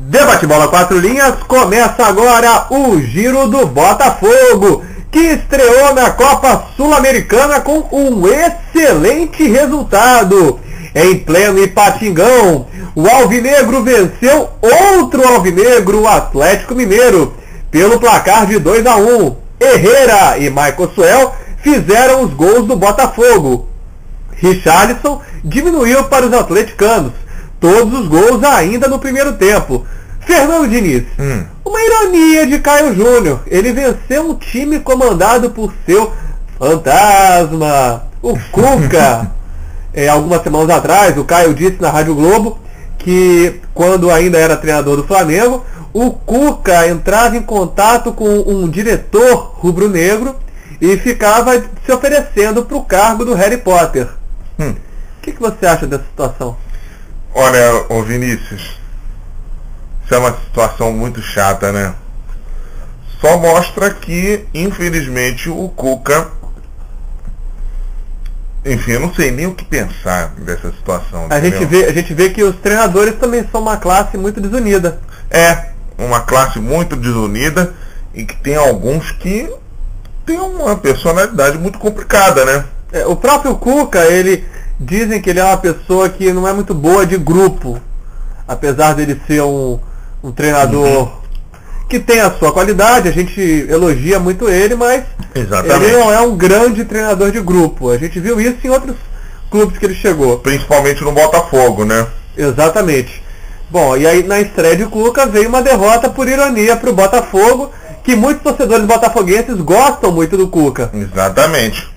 Debate Bola 4 Linhas, começa agora o Giro do Botafogo, que estreou na Copa Sul-Americana com um excelente resultado. Em pleno Ipatingão, o Alvinegro venceu outro Alvinegro, o Atlético Mineiro, pelo placar de 2-1. Herrera e Michael Suel fizeram os gols do Botafogo. Richarlison diminuiu para os atleticanos. Todos os gols ainda no primeiro tempo. Fernando Diniz, uma ironia de Caio Júnior. Ele venceu um time comandado por seu fantasma, o Cuca. Algumas semanas atrás, o Caio disse na Rádio Globo que, quando ainda era treinador do Flamengo, o Cuca entrava em contato com um diretor rubro-negro e ficava se oferecendo para o cargo do Harry Potter. O que você acha dessa situação? Olha, ô Vinícius, isso é uma situação muito chata, né? Só mostra que, infelizmente, o Cuca... Enfim, eu não sei nem o que pensar dessa situação. A gente vê que os treinadores também são uma classe muito desunida. É, uma classe muito desunida e que tem alguns que tem uma personalidade muito complicada, né? O próprio Cuca, dizem que ele é uma pessoa que não é muito boa de grupo, apesar dele ser um treinador que tem a sua qualidade, a gente elogia muito ele, mas exatamente, ele não é um grande treinador de grupo. A gente viu isso em outros clubes que ele chegou. Principalmente no Botafogo, né? Exatamente. Bom, e aí na estreia de Cuca veio uma derrota por ironia para o Botafogo, que muitos torcedores botafoguenses gostam muito do Cuca. Exatamente.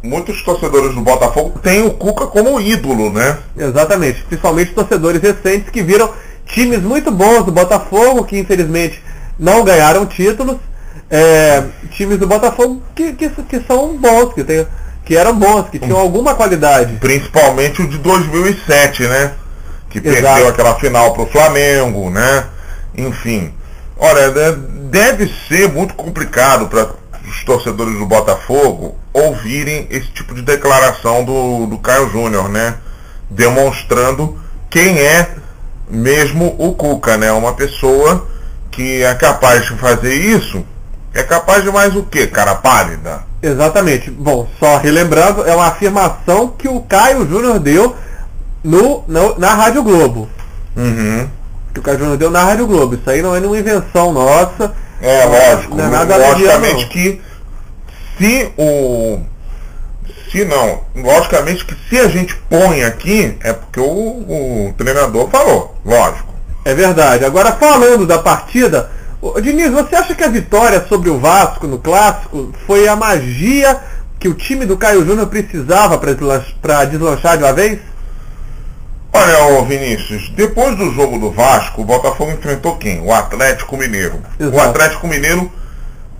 Muitos torcedores do Botafogo têm o Cuca como ídolo, né? Exatamente, principalmente torcedores recentes que viram times muito bons do Botafogo, que infelizmente não ganharam títulos, times do Botafogo que são bons, que eram bons, que tinham alguma qualidade. Principalmente o de 2007, né? Que Exato. Perdeu aquela final pro Flamengo, né? Enfim, olha, deve ser muito complicado para os torcedores do Botafogo ouvirem esse tipo de declaração do Caio Júnior, né? Demonstrando quem é mesmo o Cuca, né? Uma pessoa que é capaz de fazer isso, é capaz de mais o quê? Cara pálida. Exatamente. Bom, só relembrando, é uma afirmação que o Caio Júnior deu na Rádio Globo. Que o Caio Júnior deu na Rádio Globo. Isso aí não é nenhuma invenção nossa. Lógico. Não é nada logicamente que logicamente que se a gente põe aqui, é porque o treinador falou, lógico. É verdade. Agora, falando da partida, Diniz, você acha que a vitória sobre o Vasco no Clássico foi a magia que o time do Caio Júnior precisava para deslanchar de uma vez? Olha, Vinícius, depois do jogo do Vasco, o Botafogo enfrentou quem? O Atlético Mineiro. Exato. O Atlético Mineiro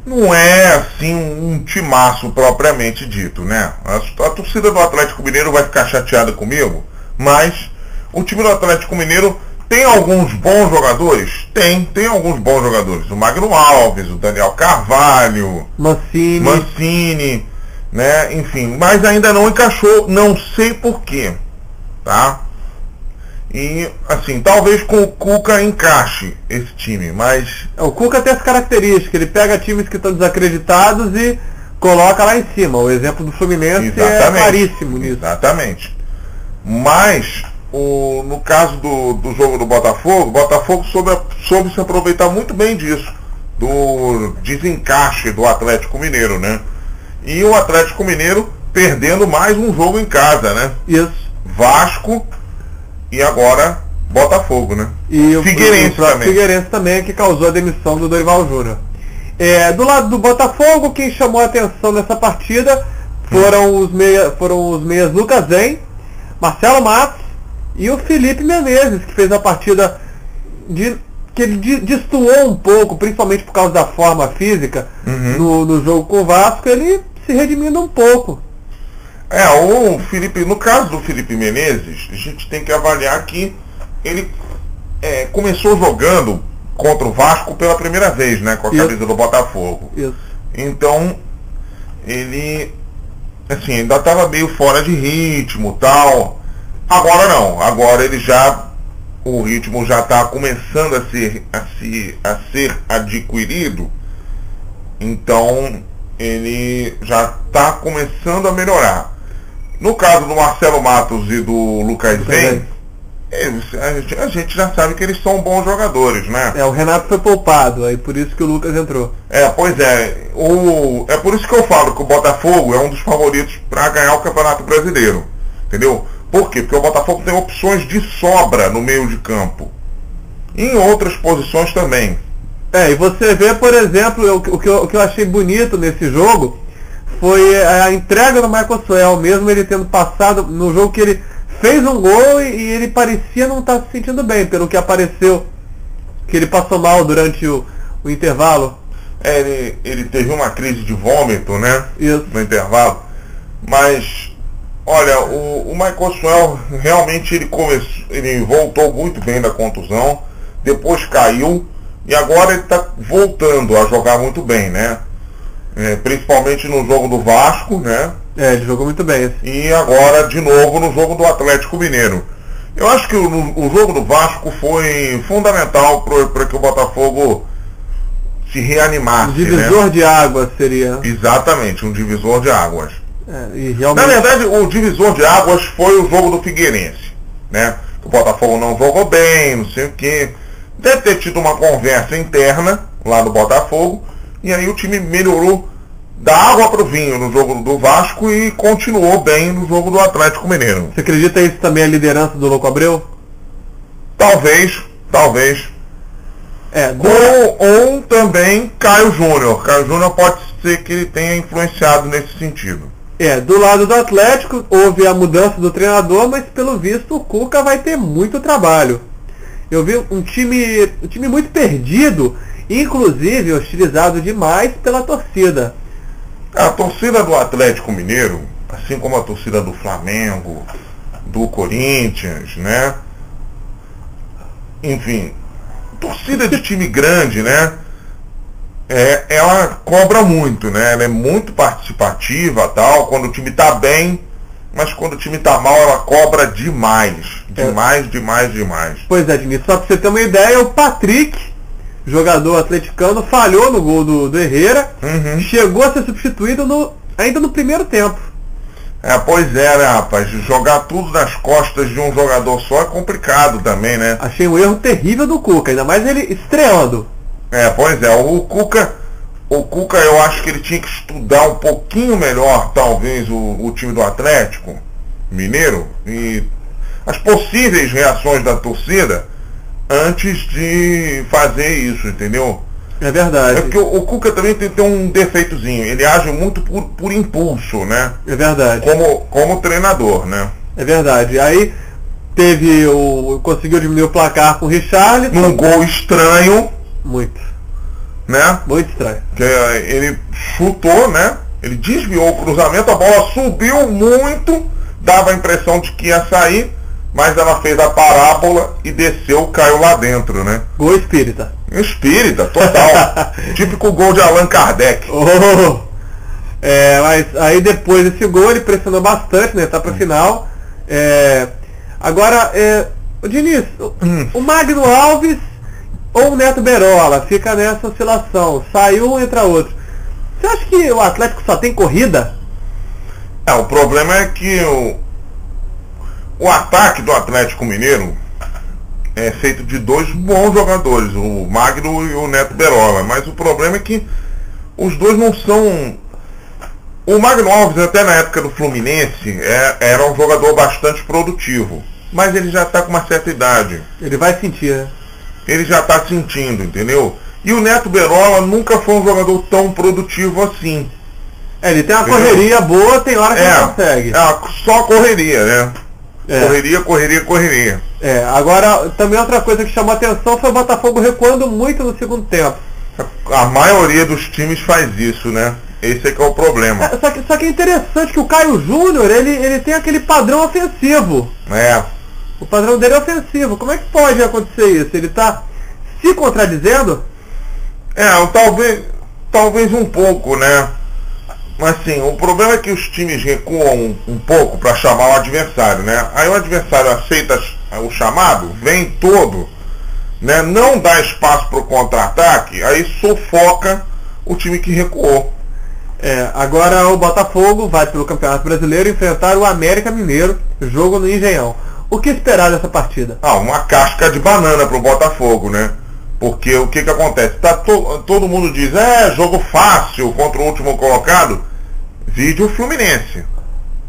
não é assim um timaço propriamente dito, né? A torcida do Atlético Mineiro vai ficar chateada comigo, mas o time do Atlético Mineiro tem alguns bons jogadores? Tem alguns bons jogadores. O Magno Alves, o Daniel Carvalho, Mancini, né? Enfim, mas ainda não encaixou, não sei porquê, tá? E, assim, talvez com o Cuca encaixe esse time, mas... O Cuca tem essa característica, ele pega times que estão desacreditados e coloca lá em cima. O exemplo do Fluminense é claríssimo nisso. Exatamente. Mas, no caso do jogo do Botafogo, o Botafogo soube se aproveitar muito bem disso, do desencaixe do Atlético Mineiro, né? E o Atlético Mineiro perdendo mais um jogo em casa, né? Isso. Vasco... E agora, Botafogo, né? E o Figueirense também. Figueirense também, que causou a demissão do Dorival Júnior. Do lado do Botafogo, quem chamou a atenção nessa partida foram os meias Lucas Zen, Marcelo Matos e o Felipe Menezes, que fez a partida que ele destoou um pouco, principalmente por causa da forma física no jogo com o Vasco, ele se redimindo um pouco. O Felipe, no caso do Felipe Menezes, a gente tem que avaliar que ele começou jogando contra o Vasco pela primeira vez, né, com a camisa do Botafogo. Isso. Então, ele, assim, ainda estava meio fora de ritmo, tal. Agora não, agora ele já o ritmo já está começando a ser adquirido, então ele já está começando a melhorar. No caso do Marcelo Matos e do Lucas Venn, a gente já sabe que eles são bons jogadores, né? O Renato foi poupado, aí por isso que o Lucas entrou. Pois é. É por isso que eu falo que o Botafogo é um dos favoritos para ganhar o Campeonato Brasileiro. Entendeu? Por quê? Porque o Botafogo tem opções de sobra no meio de campo. E em outras posições também. E você vê, por exemplo, o que eu achei bonito nesse jogo foi a entrega do Michael Suel, mesmo ele tendo passado no jogo que ele fez um gol e ele parecia não estar se sentindo bem, pelo que apareceu, que ele passou mal durante o intervalo. Ele teve uma crise de vômito, né? Isso. No intervalo. Mas, olha, o Michael Suel realmente ele voltou muito bem da contusão, depois caiu e agora ele está voltando a jogar muito bem, né? Principalmente no jogo do Vasco, né? Ele jogou muito bem. E agora de novo no jogo do Atlético Mineiro. Eu acho que o jogo do Vasco foi fundamental para que o Botafogo se reanimasse. Um divisor, né, de águas seria. Exatamente, um divisor de águas. E realmente... Na verdade, o divisor de águas foi o jogo do Figueirense, né? O Botafogo não jogou bem, não sei o quê. Deve ter tido uma conversa interna lá no Botafogo, e aí o time melhorou da água para o vinho no jogo do Vasco e continuou bem no jogo do Atlético Mineiro. Você acredita isso também é a liderança do Louco Abreu? Talvez. Ou também Caio Júnior. Caio Júnior pode ser que ele tenha influenciado nesse sentido. Do lado do Atlético houve a mudança do treinador, mas pelo visto o Cuca vai ter muito trabalho. Eu vi um time muito perdido, inclusive hostilizado demais pela torcida. A torcida do Atlético Mineiro, assim como a torcida do Flamengo, do Corinthians, né? Enfim, torcida de time grande, né? Ela cobra muito, né? Ela é muito participativa, tal, quando o time tá bem, mas quando o time tá mal, ela cobra demais. Demais. Pois é, Diniz, só pra você ter uma ideia, o Patrick, jogador atleticano, falhou no gol do Herrera, chegou a ser substituído ainda no primeiro tempo. Pois é, né, rapaz? Jogar tudo nas costas de um jogador só é complicado também, né? Achei um erro terrível do Cuca, ainda mais ele estreando. Pois é, o Cuca eu acho que ele tinha que estudar um pouquinho melhor, talvez, o time do Atlético Mineiro e as possíveis reações da torcida antes de fazer isso, entendeu? É verdade. Porque o Cuca também tem um defeitozinho, ele age muito por impulso, né? É verdade. Como treinador, né? É verdade. Aí conseguiu diminuir o placar com o Richarlison. Num gol estranho. Muito. Né? Muito estranho. Que ele chutou, né? Ele desviou o cruzamento, a bola subiu muito, dava a impressão de que ia sair, mas ela fez a parábola e desceu, caiu lá dentro, né? Gol espírita. Espírita, total. Típico gol de Allan Kardec. Mas aí depois desse gol ele pressionou bastante na etapa final. Agora, Diniz, o Magno Alves ou o Neto Berola fica nessa oscilação, sai um, entra outro. Você acha que o Atlético só tem corrida? O problema é que o ataque do Atlético Mineiro é feito de dois bons jogadores, o Magno e o Neto Berola, mas o problema é que os dois não são... O Magno Alves, até na época do Fluminense, era um jogador bastante produtivo, mas ele já está com uma certa idade. Ele vai sentir, né? Ele já está sentindo, entendeu? E o Neto Berola nunca foi um jogador tão produtivo assim. Ele tem uma correria boa, tem hora que não consegue. Só correria, né? Correria. Agora, também outra coisa que chamou a atenção foi o Botafogo recuando muito no segundo tempo. A maioria dos times faz isso, né? Esse é que é o problema. Só que é interessante que o Caio Júnior, ele tem aquele padrão ofensivo. O padrão dele é ofensivo. Como é que pode acontecer isso? Ele está se contradizendo? Talvez um pouco, né? Mas sim, o problema é que os times recuam um pouco para chamar o adversário, né? Aí o adversário aceita o chamado, vem todo, né? Não dá espaço para o contra-ataque, aí sufoca o time que recuou. Agora o Botafogo vai pelo Campeonato Brasileiro enfrentar o América Mineiro, jogo no Engenhão. O que esperar dessa partida? Uma casca de banana pro Botafogo, né? Porque o que acontece? Todo mundo diz, jogo fácil contra o último colocado. Vide o Fluminense.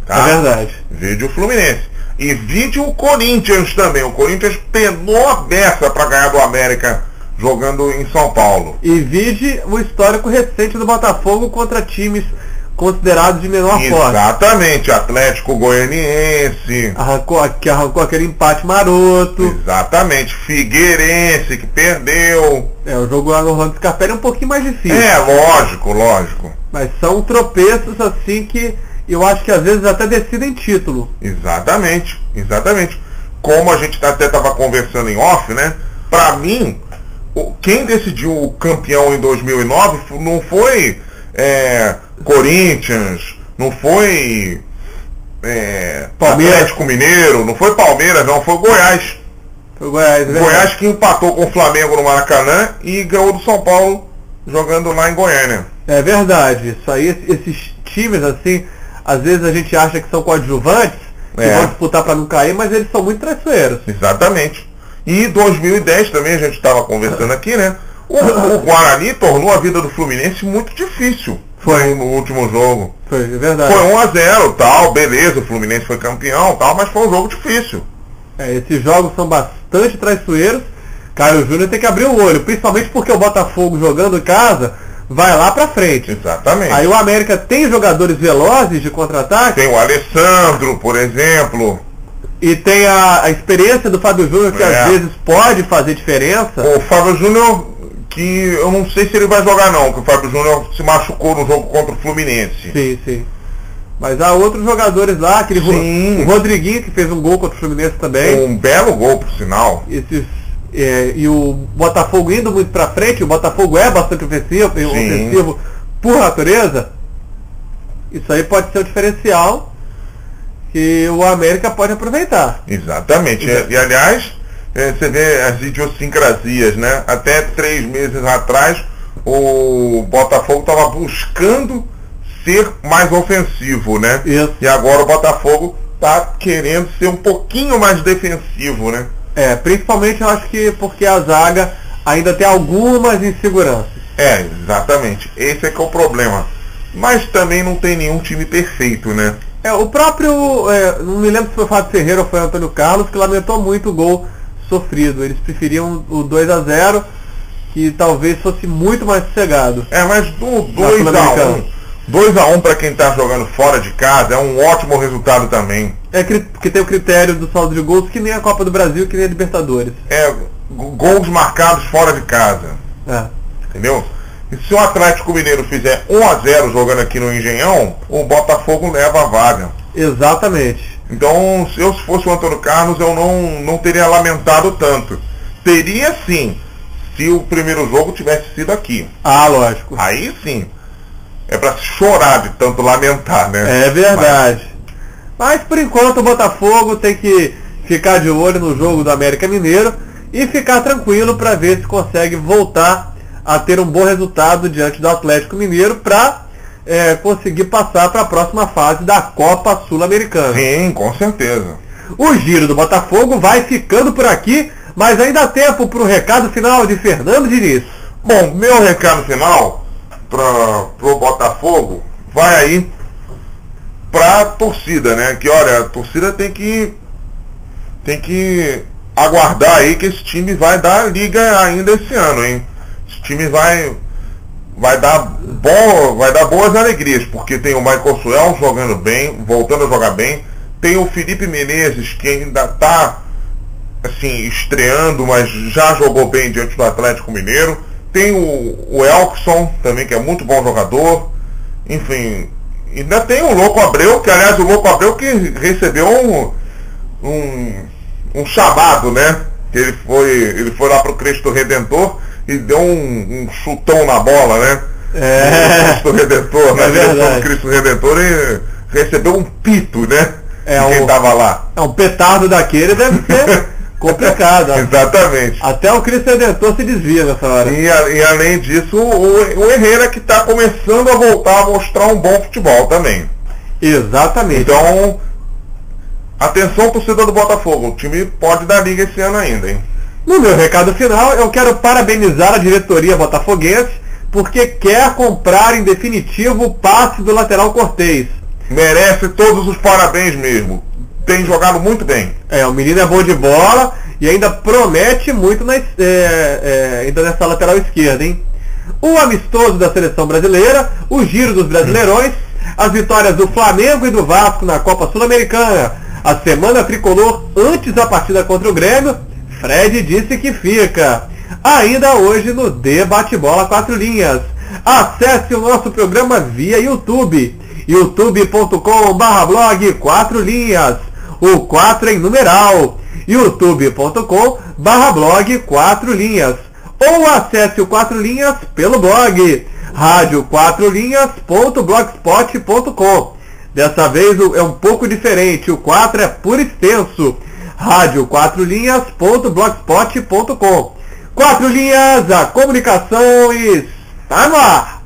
Tá? É verdade. Vide o Fluminense. E vide o Corinthians também. O Corinthians penou a beça para ganhar do América jogando em São Paulo. E vide o histórico recente do Botafogo contra times considerados de menor força. Exatamente, Atlético Goianiense. Que arrancou aquele empate maroto. Exatamente, Figueirense que perdeu. O jogo lá no Orlando Scarpelli é um pouquinho mais difícil. Lógico. Mas são tropeços assim que eu acho que às vezes até decidem título. Exatamente. Como a gente até estava conversando em off, né? Pra mim, quem decidiu o campeão em 2009 não foi Corinthians, não foi Atlético Mineiro, não foi Palmeiras, não, foi Goiás. Foi Goiás, Goiás que empatou com o Flamengo no Maracanã e ganhou do São Paulo jogando lá em Goiânia. É verdade, isso aí, esses times assim, às vezes a gente acha que são coadjuvantes, que vão disputar para não cair, mas eles são muito traiçoeiros. Exatamente. E 2010 também, a gente estava conversando aqui, né? O Guarani tornou a vida do Fluminense muito difícil. Foi no último jogo. Foi, é verdade. Foi 1-0, tal, beleza, o Fluminense foi campeão, tal, mas foi um jogo difícil. Esses jogos são bastante traiçoeiros. Caio Júnior tem que abrir o olho, principalmente porque o Botafogo jogando em casa vai lá pra frente. Exatamente. Aí o América tem jogadores velozes de contra-ataque. Tem o Alessandro, por exemplo. E tem a experiência do Fábio Júnior, que às vezes pode fazer diferença. O Fábio Júnior, que eu não sei se ele vai jogar não, que o Fábio Júnior se machucou no jogo contra o Fluminense. Sim. Mas há outros jogadores lá, o Rodriguinho, que fez um gol contra o Fluminense também. Um belo gol, por sinal. E o Botafogo indo muito pra frente, o Botafogo é bastante ofensivo por natureza. Isso aí pode ser um diferencial que o América pode aproveitar. Exatamente. E aliás, você vê as idiosincrasias, né? Até 3 meses atrás, o Botafogo estava buscando ser mais ofensivo, né? Isso. E agora o Botafogo está querendo ser um pouquinho mais defensivo, né? Principalmente eu acho que porque a zaga ainda tem algumas inseguranças. Exatamente. Esse é que é o problema. Mas também não tem nenhum time perfeito, né? O próprio, não me lembro se foi o Fábio Ferreira ou foi o Antônio Carlos, que lamentou muito o gol sofrido. Eles preferiam o 2-0, que talvez fosse muito mais sossegado. Mas do 2-1 para quem está jogando fora de casa é um ótimo resultado também. Porque tem o critério do saldo de gols, que nem a Copa do Brasil, que nem a Libertadores. Gols marcados fora de casa. Entendeu? E se o Atlético Mineiro fizer 1-0 jogando aqui no Engenhão, o Botafogo leva a vaga. Exatamente. Então, se eu fosse o Antônio Carlos, eu não teria lamentado tanto. Teria sim, se o primeiro jogo tivesse sido aqui. Lógico. Aí sim. É para chorar de tanto lamentar, né? É verdade. Mas por enquanto o Botafogo tem que ficar de olho no jogo do América Mineiro e ficar tranquilo para ver se consegue voltar a ter um bom resultado diante do Atlético Mineiro para conseguir passar para a próxima fase da Copa Sul-Americana. Sim, com certeza. O giro do Botafogo vai ficando por aqui, mas ainda há tempo para o recado final de Fernando Diniz. Bom, meu recado final pro Botafogo vai aí pra torcida, né? Que olha, a torcida tem que aguardar aí que esse time vai dar liga ainda esse ano, hein? Esse time vai dar boas alegrias, porque tem o Michael Suel jogando bem, voltando a jogar bem, tem o Felipe Menezes que ainda tá assim estreando, mas já jogou bem diante do Atlético Mineiro. Tem o Elkson também, que é muito bom jogador. Enfim, ainda tem o Louco Abreu, que aliás o Louco Abreu que recebeu um chamado, né? Ele foi lá pro Cristo Redentor e deu um chutão na bola, né? O Cristo Redentor, né? É verdade. O Cristo Redentor e recebeu um pito, né? quem estava lá. Um petardo daquele deve ser complicado. Exatamente. Até o Cristo Redentor se desvia nessa hora. E além disso, o Herrera que está começando a voltar a mostrar um bom futebol também. Exatamente. Então, atenção, torcida do Botafogo. O time pode dar liga esse ano ainda, hein? No meu recado final, eu quero parabenizar a diretoria botafoguense porque quer comprar em definitivo o passe do lateral Cortez. Merece todos os parabéns mesmo. Tem jogado muito bem. O menino é bom de bola e ainda promete muito ainda nessa lateral esquerda, hein? O amistoso da seleção brasileira, o giro dos brasileirões, as vitórias do Flamengo e do Vasco na Copa Sul-Americana, a semana tricolor antes da partida contra o Grêmio, Fred disse que fica. Ainda hoje no Debate Bola 4 Linhas. Acesse o nosso programa via YouTube, youtube.com/blog 4 Linhas, o 4 em numeral, youtube.com/blog 4 Linhas, ou acesse o 4 Linhas pelo blog, radio4linhas.blogspot.com. Dessa vez é um pouco diferente, o 4 é por extenso, radio4linhas.blogspot.com. 4 Linhas, a comunicação está no ar.